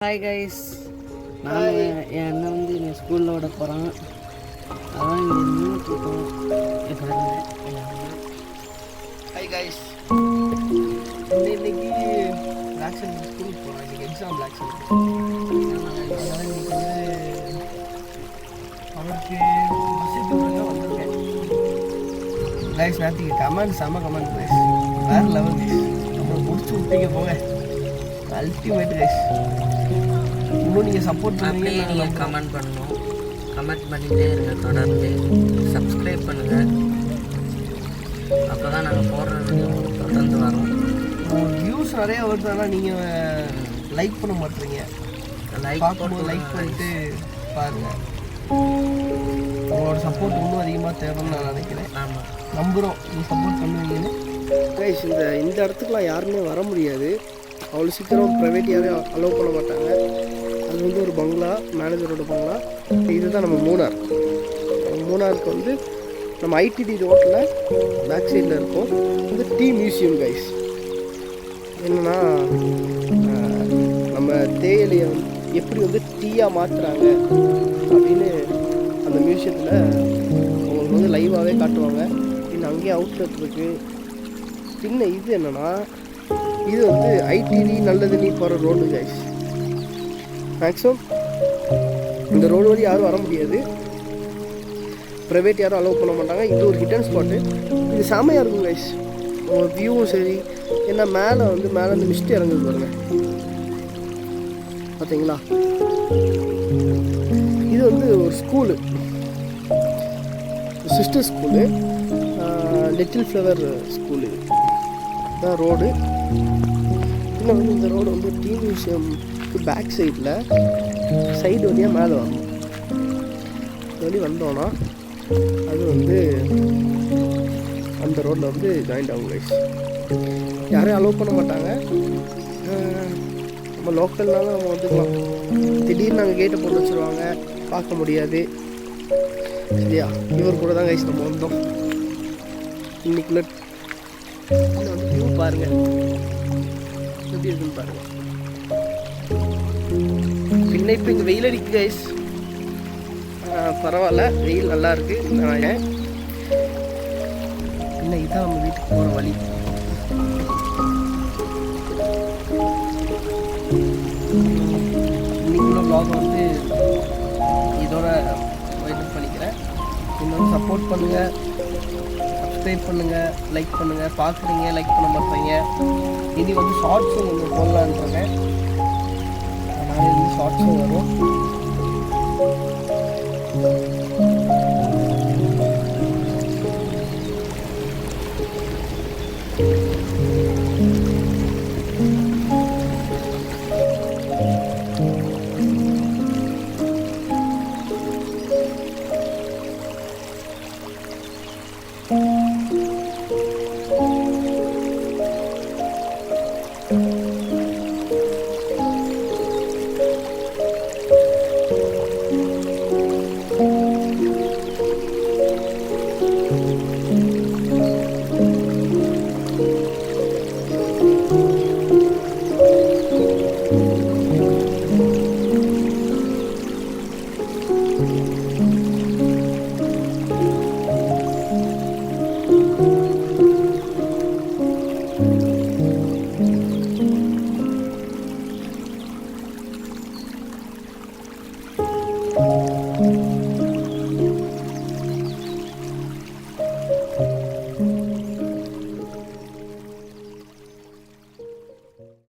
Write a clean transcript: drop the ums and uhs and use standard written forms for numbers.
Hi guys, நான் என்னை வந்து என் ஸ்கூலில் விட போகிறேன். அதான் இங்கே நின்றுட்டுருக்கோம். பாருங்க. ஹாய் கைஸ், இன்னைக்கு பிளாக் சென்டர் ஸ்கூலுக்கு போகிறோம். இன்றைக்கி எக்ஸாம் பிளாக் சென்டர். அதனால் இன்றைக்கி அவருக்கு வசித்து வந்திருக்கேன். கைஸ் நேற்றுக்கு கமெண்ட் செம்ம கமெண்ட் கைஸ், வேறு லெவல் கைஸ். அப்புறம் முடிச்சு விட்டீங்க போங்க, அல்டிமேட் கைஸ். இன்னும் நீங்கள் சப்போர்ட் பண்ணுவீங்க. நீங்கள் கமெண்ட் பண்ணணும், கமெண்ட் பண்ணிகிட்டே இருங்க, தொடர்ந்து சப்ஸ்கிரைப் பண்ணுங்கள். அப்போ தான் நாங்கள் போடுற வீடியோ தொடர்ந்து வரோம். வியூஸ் நிறையா வருது, ஆனால் நீங்கள் லைக் பண்ண மாட்டீங்க. பார்க்கும்போது லைக் பண்ணிட்டு பாருங்கள். உங்களோட சப்போர்ட் இன்னும் அதிகமாக தேவைன்னு நான் நினைக்கிறேன். ஆமாம், நம்புகிறோம் நீங்கள் சப்போர்ட் பண்ணுவீங்கன்னு. கைஸ், இந்த இடத்துக்குலாம் யாருமே வர முடியாது. அவ்வளோ சீக்கிரம் ப்ரைவேட் யாரையும் அலோவ் பண்ண மாட்டாங்க. அது வந்து ஒரு பங்களா, மேனேஜரோட பங்களா. இதுதான் நம்ம மூணாருக்கு வந்து நம்ம ஐடிடி ரோட்டில் பேக் சைடில் இருக்கும். வந்து டீ மியூசியம் கைஸ். என்னென்னா நம்ம தேயிலையை வந்து எப்படி வந்து டீயாக மாற்றுறாங்க அப்படின்னு அந்த மியூசியத்தில் உங்களுக்கு வந்து லைவாகவே காட்டுவாங்க. இன்னும் அங்கேயே அவுட்லெட் இருக்குது. பின்ன இது என்னென்னா, இது வந்து ஐடிடி நல்லது நீ போகிற ரோடு கைஸ். மேக்ஸிமம் இந்த ரோடு வழி யாரும் வர முடியாது, ப்ரைவேட் யாரும் அலோவ் பண்ண மாட்டாங்க. இது ஒரு ஹிடன் ஸ்பாட்டு. இது செமையாக இருக்கும் கைஸ், வியூவும் சரி. ஏன்னா மேலே இந்த மிஸ்ட் இறங்குது பாருங்க, பார்த்தீங்களா? இது வந்து ஒரு school, sister school, little flower school. இதுதான் ரோடு. இன்னும் வந்து இந்த ரோடு வந்து டீ மியூசியம்க்கு பேக் சைடு வழியாக மேலே வரணும். வழி வந்தோன்னா அது வந்து அந்த ரோட்டில் வந்து ஜாயிண்ட் ஆகும் கைஸ். யாரையும் அலோவ் பண்ண மாட்டாங்க. நம்ம லோக்கல்னாலும் நம்ம வந்துக்கலாம். திடீர்னு நாங்கள் கேட்டை போட்டு வச்சுருவாங்க, பார்க்க முடியாது. சரியா? இவர் கூட தான் கைஸ் நம்ம வந்தோம். இன்னைக்குள்ள வந்து வியூ பாருங்கள் எப்படி இருக்குன்னு பாருங்கள். பின்ன இப்போ இங்கே வெயில் அடிக்கு கைஸ். பரவாயில்ல, வெயில் நல்லா இருக்கு. நான் இன்னும் இதுதான் நம்ம வீட்டுக்கு போகிற வழி. இன்னைக்குள்ள vlog வந்து இதோட வைண்ட் பண்ணிக்கிறேன். இன்னும் சப்போர்ட் பண்ணுங்கள், சப்ஸ்கிரைப் பண்ணுங்கள், லைக் பண்ணுங்கள். பார்க்குறீங்க, லைக் பண்ண மாட்டீங்க. இனி வந்து ஷார்ட்ஸும் கொஞ்சம் போடலான்றாங்க. அதனால் இனி ஷார்ட்ஸும் வரும்.